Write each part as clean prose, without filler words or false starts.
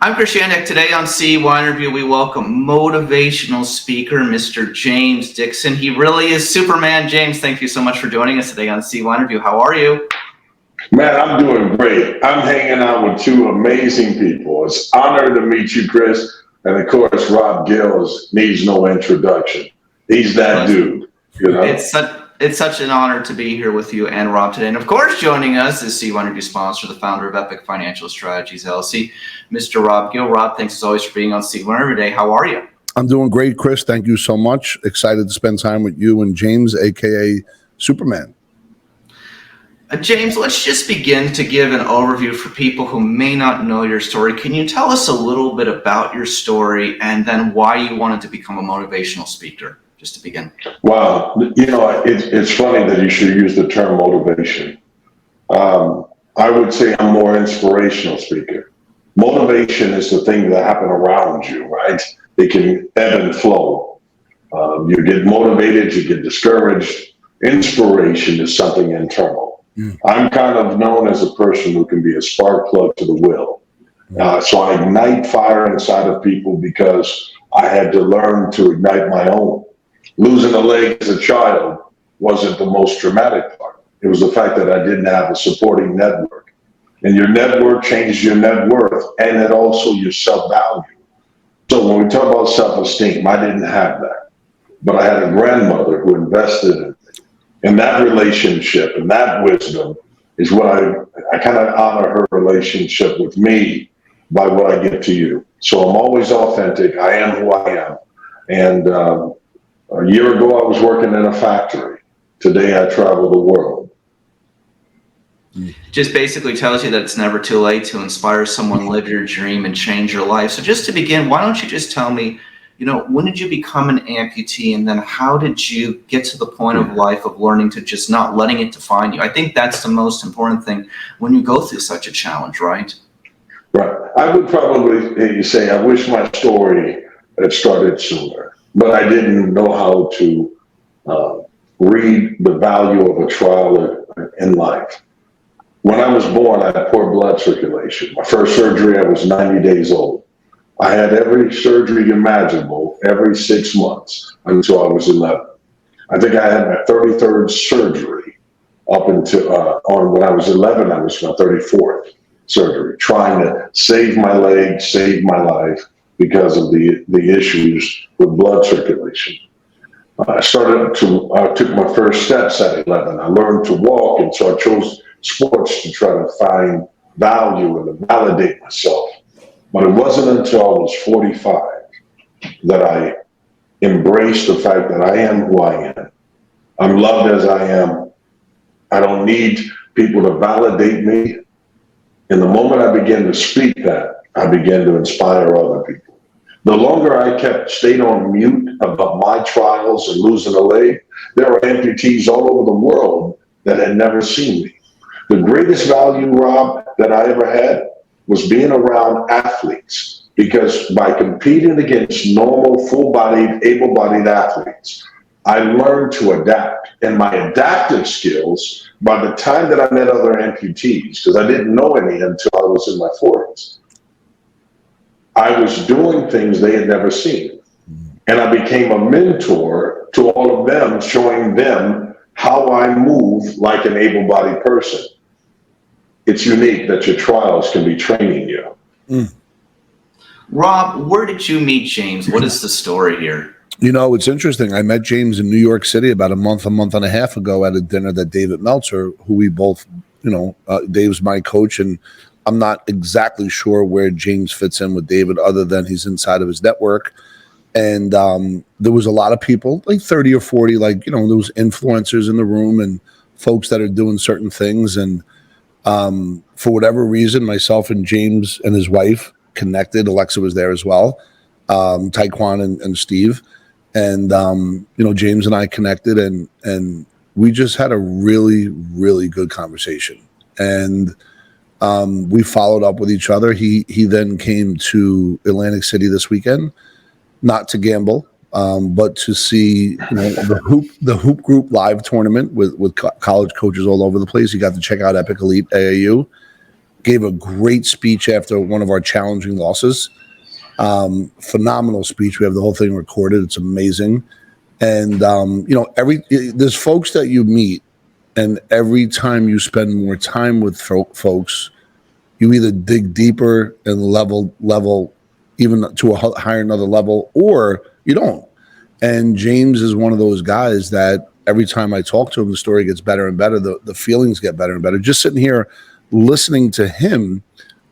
I'm Chris Yannick. Today on CYInterview, we welcome motivational speaker, Mr. James Dixon. He really is Superman. James, thank you so much for joining us today on CYInterview. How are you? Man, I'm doing great. I'm hanging out with two amazing people. It's an honor to meet you, Chris. And of course, Rob Gills needs no introduction. He's that dude, you know? It's such an honor to be here with you and Rob today. And of course, joining us is CYInterview sponsor, the founder of Epic Financial Strategies LLC, Mr. Rob Gill. Rob, thanks as always for being on CYInterview today. How are you? I'm doing great, Chris. Thank you so much. Excited to spend time with you and James, aka Superman. James, let's just begin to give an overview for people who may not know your story. Can you tell us a little bit about your story and then why you wanted to become a motivational speaker, just to begin? Wow. You know, it's funny that you should use the term motivation. I would say I'm more inspirational speaker. Motivation is the thing that happen around you, right? It can ebb and flow. You get motivated, you get discouraged. Inspiration is something internal. I'm kind of known as a person who can be a spark plug to the will. So I ignite fire inside of people because I had to learn to ignite my own. Losing a leg as a child wasn't the most dramatic part. It was the fact that I didn't have a supporting network. And your network changes your net worth and it also your self-value. So when we talk about self-esteem, I didn't have that. But I had a grandmother who invested in me. And that relationship and that wisdom is what I kind of honor her relationship with me by what I give to you. So I'm always authentic. I am who I am. And a year ago, I was working in a factory. Today, I travel the world. Just basically tells you that it's never too late to inspire someone, live your dream, and change your life. So just to begin, why don't you just tell me, when did you become an amputee, and then how did you get to the point of life of learning to just not letting it define you? I think that's the most important thing when you go through such a challenge, right? Right. I would probably say I wish my story had started sooner, but I didn't know how to read the value of a trial in life. When I was born, I had poor blood circulation. My first surgery, I was 90 days old. I had every surgery imaginable every 6 months until I was 11. I think I had my 33rd surgery up until when I was 11. I was my 34th surgery, trying to save my leg, save my life because of the issues with blood circulation. I took my first steps at 11. I learned to walk, and so I chose sports to try to find value and to validate myself. But it wasn't until I was 45 that I embraced the fact that I am who I am. I'm loved as I am. I don't need people to validate me. And the moment I began to speak that, I began to inspire other people. The longer I stayed on mute about my trials and losing a leg, there were amputees all over the world that had never seen me. The greatest value, Rob, that I ever had was being around athletes, because by competing against normal, full-bodied, able-bodied athletes, I learned to adapt. And my adaptive skills, by the time that I met other amputees, because I didn't know any until I was in my 40s, I was doing things they had never seen. And I became a mentor to all of them, showing them how I move like an able-bodied person. It's unique that your trials can be training you. Rob, where did you meet James? What is the story here? It's interesting. I met James in New York City about a month and a half ago at a dinner that David Meltzer, who we both, Dave's my coach, and I'm not exactly sure where James fits in with David other than he's inside of his network. And there was a lot of people, like 30 or 40, there was influencers in the room and folks that are doing certain things. And for whatever reason, myself and James and his wife connected. Alexa was there as well, Taekwon and Steve. And, James and I connected and we just had a really, really good conversation. And we followed up with each other. He then came to Atlantic City this weekend, not to gamble, but to see the Hoop Group live tournament with college coaches all over the place. He got to check out Epic Elite AAU. gave a great speech after one of our challenging losses. Phenomenal speech. We have the whole thing recorded. It's amazing. And, there's folks that you meet, and every time you spend more time with folks, you either dig deeper and level even to a higher another level, or you don't. And James is one of those guys that every time I talk to him, the story gets better and better. The feelings get better and better. Just sitting here listening to him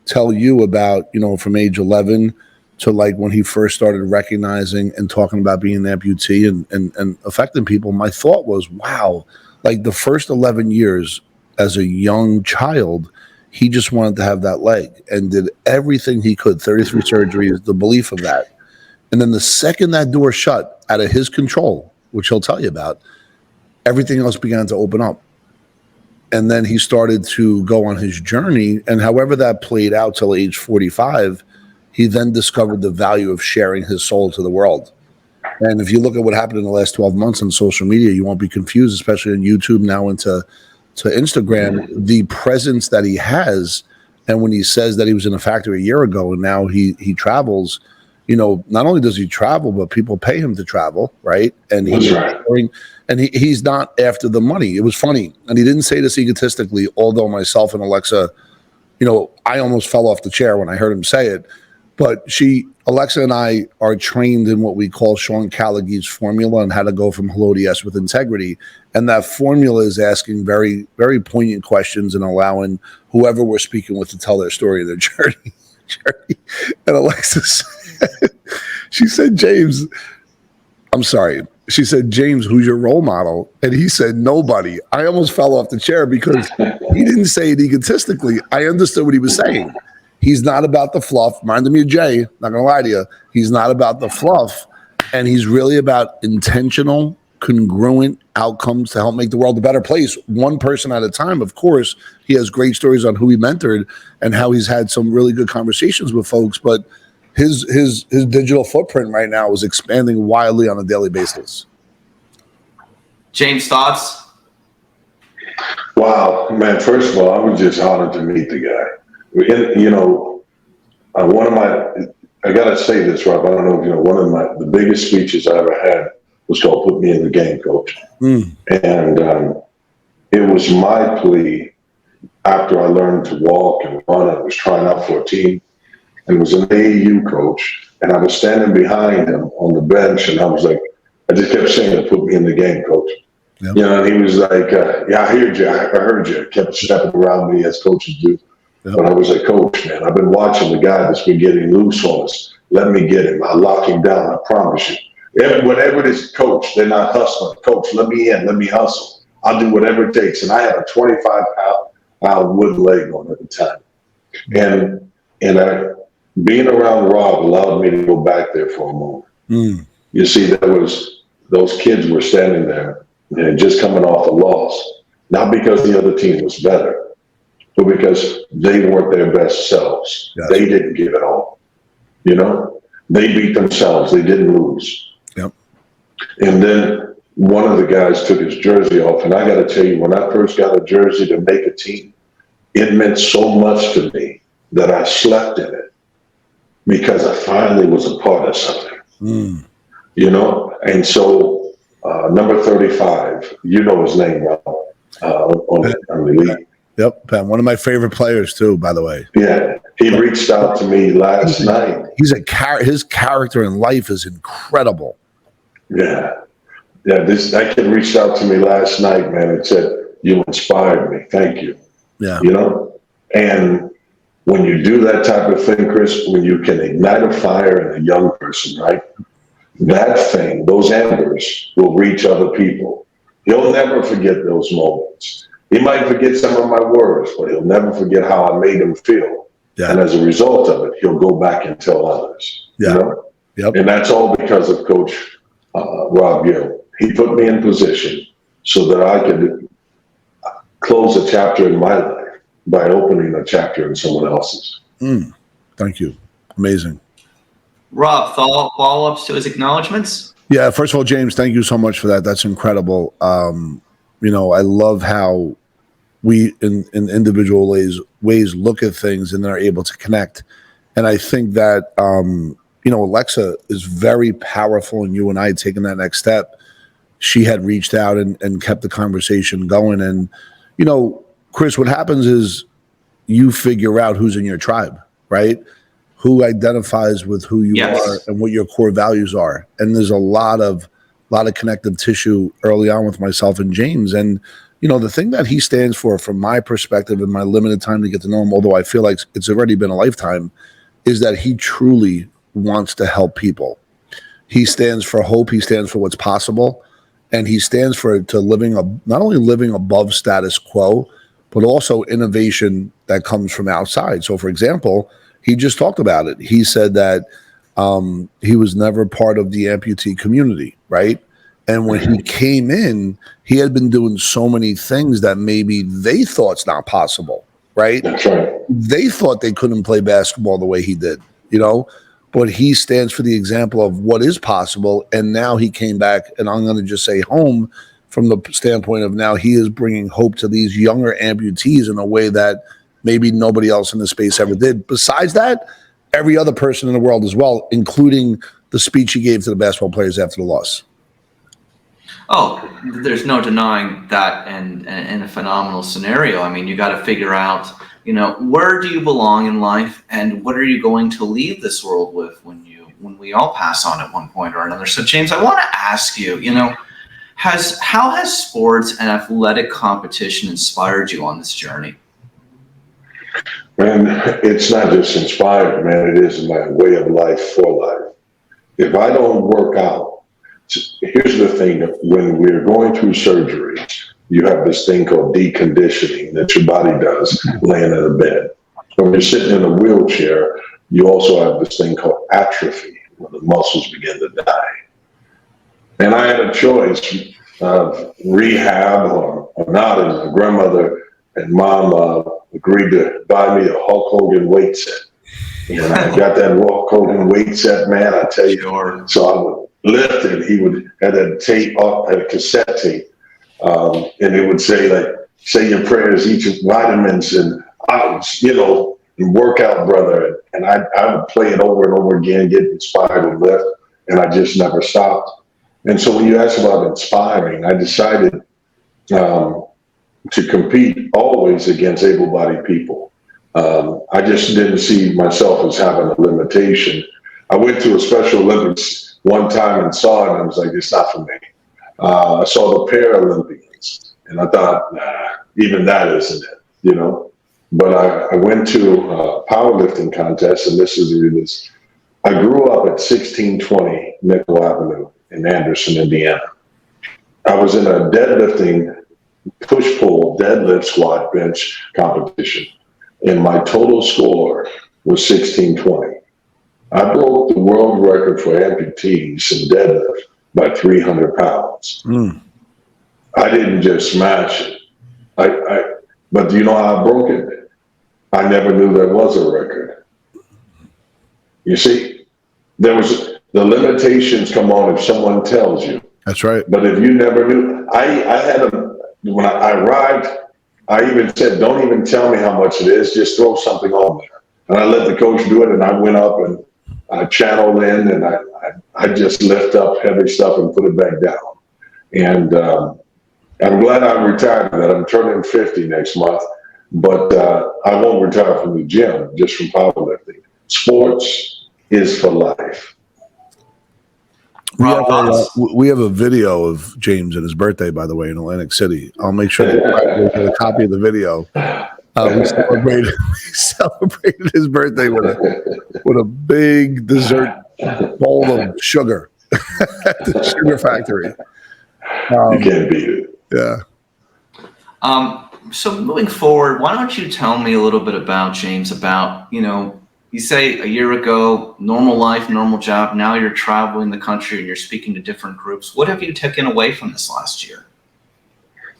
tell you about, from age 11 to like when he first started recognizing and talking about being an amputee and affecting people, my thought was, wow, like the first 11 years as a young child, he just wanted to have that leg and did everything he could, 33 surgeries, the belief of that. And then the second that door shut out of his control, which he'll tell you about, everything else began to open up. And then he started to go on his journey. And however that played out till age 45, he then discovered the value of sharing his soul to the world. And if you look at what happened in the last 12 months on social media, you won't be confused, especially on YouTube now into Instagram, the presence that he has. And when he says that he was in a factory a year ago and now he travels, not only does he travel, but people pay him to travel, right? And he's not after the money. It was funny. And he didn't say this egotistically, although myself and Alexa, I almost fell off the chair when I heard him say it. But Alexa and I are trained in what we call Sean Callaghan's formula and how to go from hello to yes with integrity. And that formula is asking very, very poignant questions and allowing whoever we're speaking with to tell their story, their journey. And Alexa she said, James, who's your role model? And he said, nobody. I almost fell off the chair because he didn't say it egotistically. I understood what he was saying. He's not about the fluff. Reminded me of Jay, not going to lie to you. He's not about the fluff, and he's really about intentional, congruent outcomes to help make the world a better place, one person at a time. Of course, he has great stories on who he mentored and how he's had some really good conversations with folks, but his digital footprint right now is expanding wildly on a daily basis. James, thoughts? Wow, man, first of all, I was just honored to meet the guy. I got to say this, Rob, I don't know if you know, one of the biggest speeches I ever had was called Put Me in the Game, Coach. And it was my plea after I learned to walk and run. I was trying out for a team, and it was an AAU coach, and I was standing behind him on the bench, and I was like, I just kept saying, put me in the game, Coach. Yep. And he was like, yeah, I heard you. I heard you. Kept stepping around me as coaches do. Yep. But I was like, Coach, man, I've been watching the guy that's been getting loose on us. Let me get him. I'll lock him down. I promise you. Whatever it is, Coach, they're not hustling. Coach, let me in. Let me hustle. I'll do whatever it takes. And I had a 25-pound wooden leg on at the time. And being around Rob allowed me to go back there for a moment. You see, those kids were standing there and just coming off a loss, not because the other team was better, but because they weren't their best selves. Yes. They didn't give it all. They beat themselves. They didn't lose. Yep. And then one of the guys took his jersey off. And I got to tell you, when I first got a jersey to make a team, it meant so much to me that I slept in it because I finally was a part of something. And so number 35, you know his name, Rob, on the league. Yep, Pat, one of my favorite players too, by the way. Yeah, he reached out to me last night. His character in life is incredible. Yeah. That kid reached out to me last night, man, and said, "You inspired me. Thank you." Yeah. And when you do that type of thing, Chris, when you can ignite a fire in a young person, right? That thing, those embers will reach other people. He'll never forget those moments. He might forget some of my words, but he'll never forget how I made him feel. Yeah. And as a result of it, he'll go back and tell others. Yeah. Yep. And that's all because of Coach Rob Gill. He put me in position so that I could close a chapter in my life by opening a chapter in someone else's. Thank you. Amazing. Rob, follow-ups to his acknowledgments? Yeah, first of all, James, thank you so much for that. That's incredible. I love how we in individual ways ways look at things and they're able to connect. And I think that, Alexa is very powerful, and you and I had taken that next step. She had reached out and kept the conversation going. And, Chris, what happens is you figure out who's in your tribe, right? Who identifies with who you are and what your core values are. And there's a lot of connective tissue early on with myself and James. And, the thing that he stands for, from my perspective and my limited time to get to know him, although I feel like it's already been a lifetime, is that he truly wants to help people. He stands for hope. He stands for what's possible. And he stands for not only living above status quo, but also innovation that comes from outside. So, for example, he just talked about it. He said that he was never part of the amputee community, right? And when he came in, he had been doing so many things that maybe they thought's not possible, right? That's right. They thought they couldn't play basketball the way he did, but he stands for the example of what is possible. And now he came back, and I'm going to just say home, from the standpoint of now he is bringing hope to these younger amputees in a way that maybe nobody else in the space ever did. Besides that, every other person in the world as well, including the speech he gave to the basketball players after the loss. Oh, there's no denying that, and a phenomenal scenario. I mean, you got to figure out, where do you belong in life, and what are you going to leave this world with when we all pass on at one point or another. So, James, I want to ask you, how has sports and athletic competition inspired you on this journey? Man, it's not just inspired, man. It is my way of life for life. If I don't work out, here's the thing. When we're going through surgery, you have this thing called deconditioning that your body does laying in a bed. When you're sitting in a wheelchair, you also have this thing called atrophy, when the muscles begin to die. And I had a choice of rehab or not, and my grandmother and mom agreed to buy me a Hulk Hogan weight set. And I got that Hulk Hogan weight set, man, I tell you. Sure. So I would lift it. He would had a tape up, had a cassette tape. And it would say, like, say your prayers, eat your vitamins, and work out, brother. And I would play it over and over again, get inspired and lift, and I just never stopped. And so when you ask about inspiring, I decided to compete always against able-bodied people. I just didn't see myself as having a limitation. I went to a Special Olympics one time and saw it, and I was like, it's not for me. I saw the Paralympians, and I thought, nah, even that isn't it, But I went to a powerlifting contest, and this is this. I grew up at 1620 Nickel Avenue in Anderson, Indiana. I was in a deadlifting, push-pull, deadlift, squat, bench competition, and my total score was 1620. I broke the world record for amputees in deadlift by 300 pounds. I didn't just smash it. But do you know how I broke it? I never knew there was a record. You see, the limitations come on if someone tells you. That's right. But if you never knew, when I arrived, I even said, don't even tell me how much it is, just throw something on there. And I let the coach do it, and I went up and I channeled in, and I just lift up heavy stuff and put it back down. And I'm glad I retired from that. I'm turning 50 next month, but I won't retire from the gym, just from powerlifting. Sports is for life. We have a video of James and his birthday, by the way, in Atlantic City. I'll make sure to get a copy of the video. We celebrated his birthday with a big dessert bowl of sugar at the Sugar Factory. You can't beat it. Yeah. So moving forward, why don't you tell me a little bit about, James, about, you say a year ago, normal life, normal job. Now you're traveling the country and you're speaking to different groups. What have you taken away from this last year?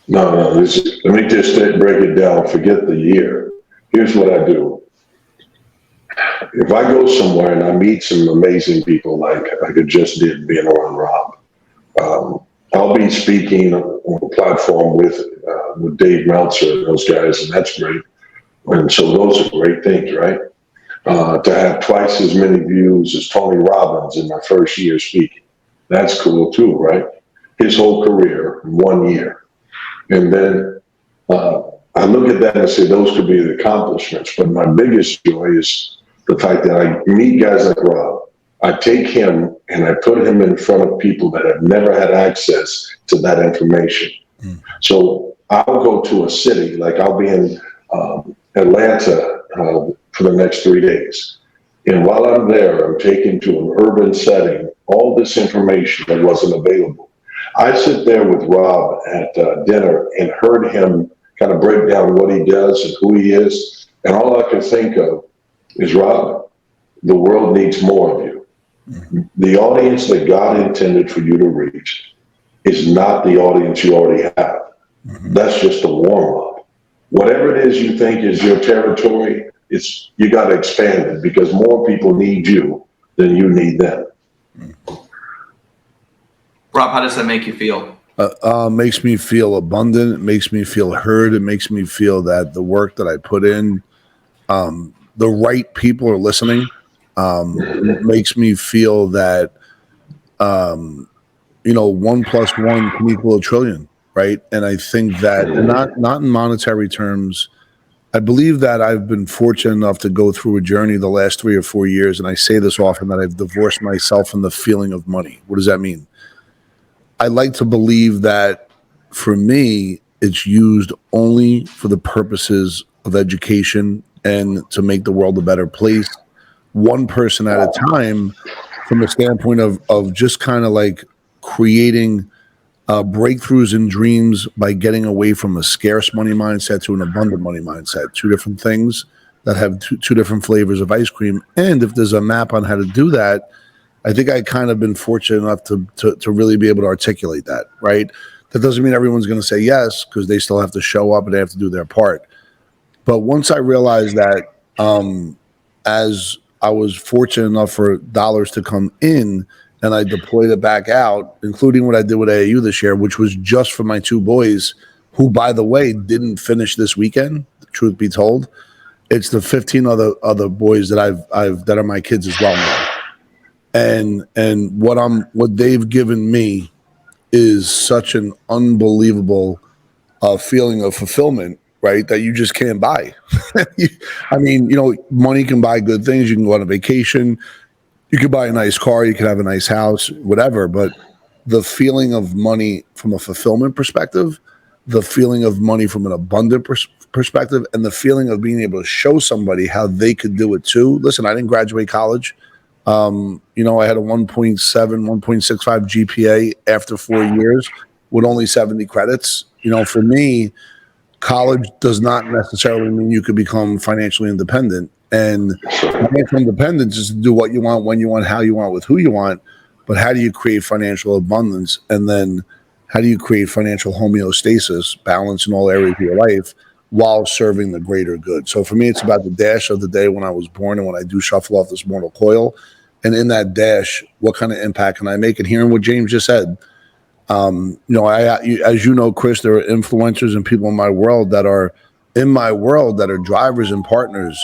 No. Let me just break it down. Forget the year. Here's what I do. If I go somewhere and I meet some amazing people, like I just did being around Rob, I'll be speaking on a platform with Dave Meltzer and those guys, and that's great. And so those are great things, right? To have twice as many views as Tony Robbins in my first year speaking. That's cool too, right? His whole career in 1 year. And then I look at that and say those could be the accomplishments. But my biggest joy is the fact that I meet guys like Rob. I take him and I put him in front of people that have never had access to that information. So I'll go to a city, like I'll be in Atlanta for the next 3 days. And while I'm there, I'm taken to an urban setting, all this information that wasn't available. I sit there with Rob at dinner and heard him kind of break down what he does and who he is. And all I can think of is, Rob, the world needs more of you. The audience that God intended for you to reach is not the audience you already have. That's just a warm-up. Whatever it is you think is your territory, you got to expand it because more people need you than you need them. Rob, how does that make you feel? Makes me feel abundant. It makes me feel heard. It makes me feel that the work that I put in, the right people are listening. It makes me feel that, 1 + 1 can equal 1 trillion, right? And I think that, and not in monetary terms, I believe that I've been fortunate enough to go through a journey the last 3 or 4 years, and I say this often, that I've divorced myself from the feeling of money. What does that mean? I like to believe that for me, it's used only for the purposes of education and to make the world a better place, one person at a time, from a standpoint of just kind of like creating breakthroughs and dreams by getting away from a scarce money mindset to an abundant money mindset. Two different things that have two different flavors of ice cream. And if there's a map on how to do that, I think I kind of been fortunate enough to really be able to articulate that, right? That doesn't mean everyone's going to say yes, because they still have to show up and they have to do their part. But once I realized that, as I was fortunate enough for dollars to come in and I deployed it back out, including what I did with AAU this year, which was just for my 2 boys, who, by the way, didn't finish this weekend, truth be told. It's the 15 other boys that I've that are my kids as well now. And what they've given me is such an unbelievable feeling of fulfillment, right? That you just can't buy. I mean, money can buy good things. You can go on a vacation. You can buy a nice car. You can have a nice house, whatever. But the feeling of money from a fulfillment perspective, the feeling of money from an abundant perspective, and the feeling of being able to show somebody how they could do it too. Listen, I didn't graduate college. I had a 1.7, 1.65 GPA after 4 years with only 70 credits. For me, college does not necessarily mean you could become financially independent. And financial independence is to do what you want, when you want, how you want, with who you want. But how do you create financial abundance? And then how do you create financial homeostasis, balance in all areas of your life, while serving the greater good? So for me, it's about the dash of the day when I was born and when I do shuffle off this mortal coil. And in that dash, what kind of impact can I make? And hearing what James just said, as you know, Chris, there are influencers and people in my world that are drivers and partners.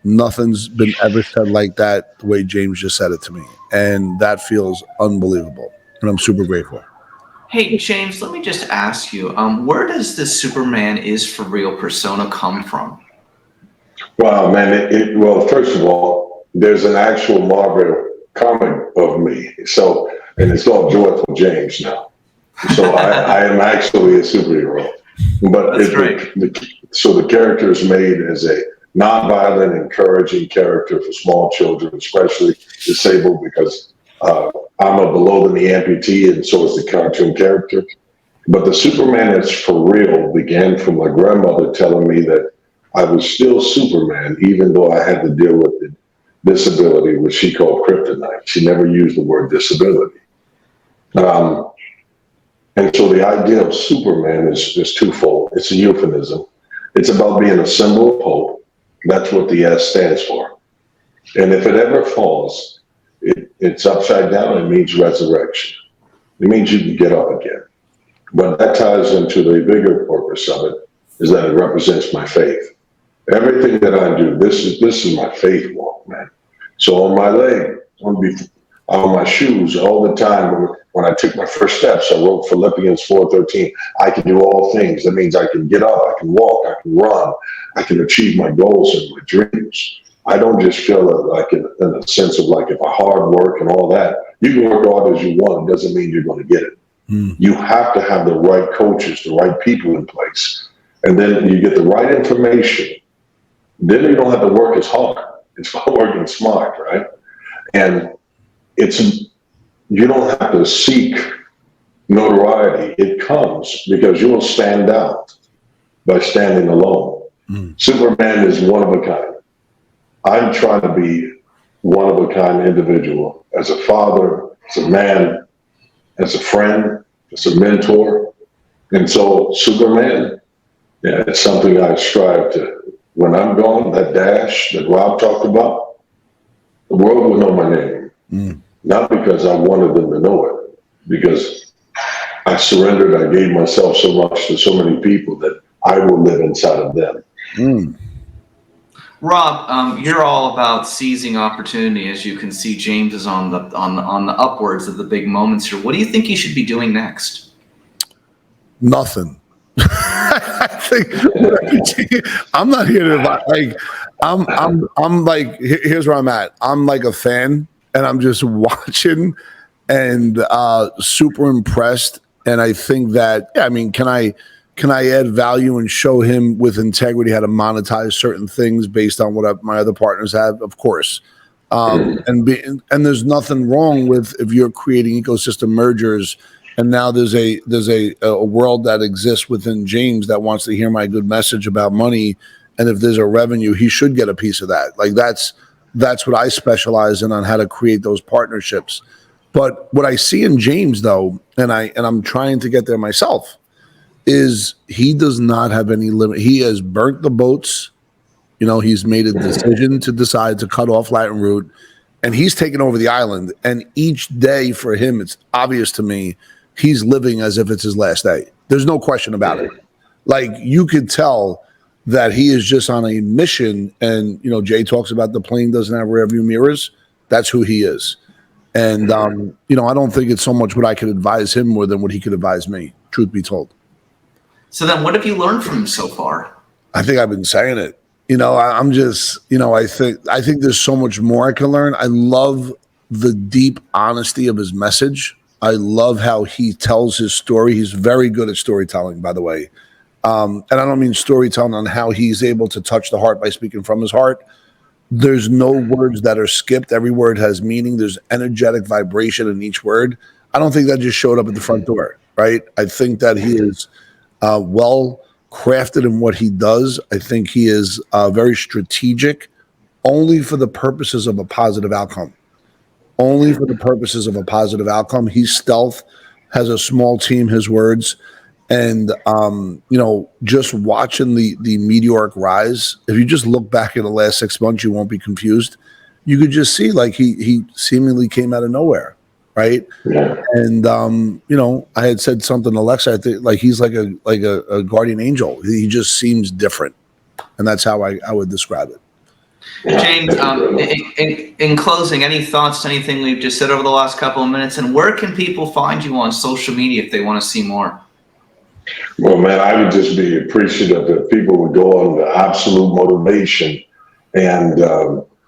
Nothing's been ever said like that the way James just said it to me. And that feels unbelievable. And I'm super grateful. Hey, James, let me just ask you, where does this Superman is for real persona come from? Wow, man. Well, first of all, there's an actual Marvel comic of me. So, and it's called Joyful James now. So I am actually a superhero. But That's great. So the character is made as a nonviolent, encouraging character for small children, especially disabled, because I'm a below-the-knee amputee, and so is the cartoon character. But the Superman that's for real began from my grandmother telling me that I was still Superman, even though I had to deal with the disability, which she called kryptonite. She never used the word disability. And so the idea of Superman is twofold. It's a euphemism. It's about being a symbol of hope. That's what the S stands for. And if it ever falls, it's upside down. It means resurrection. It means you can get up again. But that ties into the bigger purpose of it, is that it represents my faith. Everything that I do, this is my faith walk, man. So on my leg, on my shoes, all the time. When I took my first steps, I wrote Philippians 4:13. I can do all things. That means I can get up, I can walk, I can run, I can achieve my goals and my dreams. I don't just feel like in a sense of like if I hard work and all that. You can work hard as you want. It doesn't mean you're going to get it. You have to have the right coaches, the right people in place, and then you get the right information. Then you don't have to work as hard. It's about working smart, right? And you don't have to seek notoriety. It comes because you will stand out by standing alone. Superman is one of a kind. I'm trying to be one of a kind individual as a father, as a man, as a friend, as a mentor. And so Superman, yeah, it's something I strive to. When I'm gone, that dash that Rob talked about, the world will know my name. Not because I wanted them to know it, because I surrendered, I gave myself so much to so many people that I will live inside of them. Rob, you're all about seizing opportunity. As you can see, James is on the upwards of the big moments here. What do you think he should be doing next? Nothing. I think I'm not here to like. I'm like. Here's where I'm at. I'm like a fan, and I'm just watching, and super impressed. And I think that, yeah, I mean, can I add value and show him with integrity how to monetize certain things based on what my other partners have? Of course. And there's nothing wrong with if you're creating ecosystem mergers. And now there's a world that exists within James that wants to hear my good message about money. And if there's a revenue, he should get a piece of that. Like that's what I specialize in, on how to create those partnerships. But what I see in James, though, and I'm trying to get there myself, is he does not have any limit. He has burnt the boats. You know, he's made a decision to decide to cut off Latin Root, and he's taken over the island. And each day for him, it's obvious to me, he's living as if it's his last day. There's no question about it. Like, you could tell that he is just on a mission. And, you know, Jay talks about the plane doesn't have rear view mirrors. That's who he is. And, you know, I don't think it's so much what I could advise him more than what he could advise me, truth be told. So then what have you learned from him so far? I think I've been saying it. You know, I'm just, you know, I think there's so much more I can learn. I love the deep honesty of his message. I love how he tells his story. He's very good at storytelling, by the way. And I don't mean storytelling on how he's able to touch the heart by speaking from his heart. There's no words that are skipped. Every word has meaning. There's energetic vibration in each word. I don't think that just showed up at the front door, right? I think that he is well crafted in what he does. I think he is very strategic, only for the purposes of a positive outcome. Only for the purposes of a positive outcome. He's stealth, has a small team, his words. And, you know, just watching the meteoric rise, if you just look back at the last 6 months, you won't be confused. You could just see, like, he seemingly came out of nowhere, right? Yeah. And, you know, I had said something to Alexa, I think, like, he's like a guardian angel. He just seems different. And that's how I would describe it. James, in closing, any thoughts to anything we've just said over the last couple of minutes? And where can people find you on social media if they want to see more? Well, man, I would just be appreciative if people would go on the Absolute Motivation and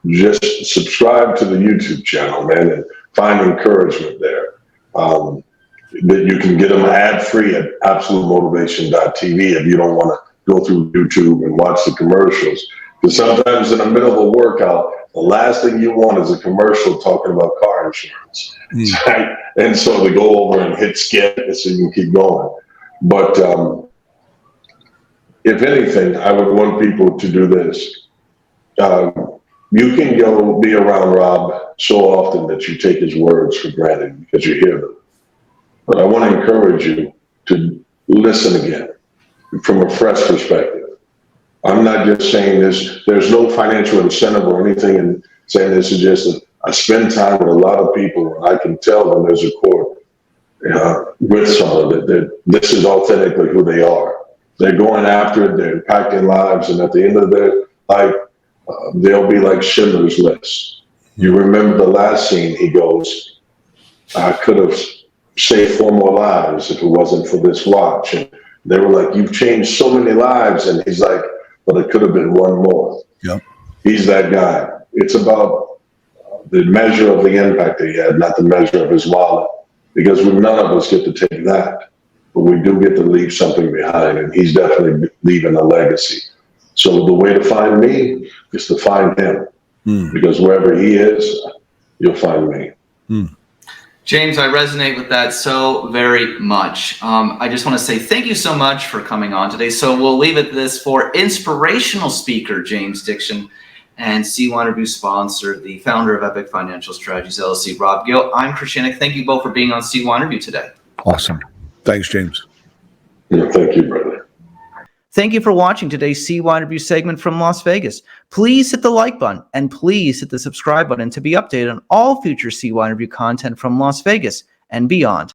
just subscribe to the YouTube channel, man, and find encouragement there. That you can get them ad-free at absolutemotivation.tv if you don't want to go through YouTube and watch the commercials. Because sometimes in the middle of a workout, the last thing you want is a commercial talking about car insurance. Right? And so they go over and hit skip so you can keep going. But if anything, I would want people to do this. You can go be around Rob so often that you take his words for granted because you hear them. But I want to encourage you to listen again from a fresh perspective. I'm not just saying this. There's no financial incentive or anything in saying this. Is just that I spend time with a lot of people and I can tell when there's a core with someone that this is authentically who they are. They're going after it. They're impacting lives. And at the end of like, they'll be like Schindler's List. You remember the last scene, he goes, I could have saved 4 more lives if it wasn't for this watch. And they were like, you've changed so many lives. And he's like, but it could have been 1 more. Yep. He's that guy. It's about the measure of the impact that he had, not the measure of his wallet. Because none of us get to take that. But we do get to leave something behind. And he's definitely leaving a legacy. So the way to find me is to find him. Because wherever he is, you'll find me. James, I resonate with that so very much. I just want to say thank you so much for coming on today. So we'll leave it this for inspirational speaker James Dixon and CYInterview sponsor, the founder of Epic Financial Strategies LLC, Rob Gill. I'm Christianic. Thank you both for being on CYInterview today. Awesome. Thanks, James. Yeah, thank you, brother. Thank you for watching today's CYInterview segment from Las Vegas. Please hit the like button and please hit the subscribe button to be updated on all future CYInterview content from Las Vegas and beyond.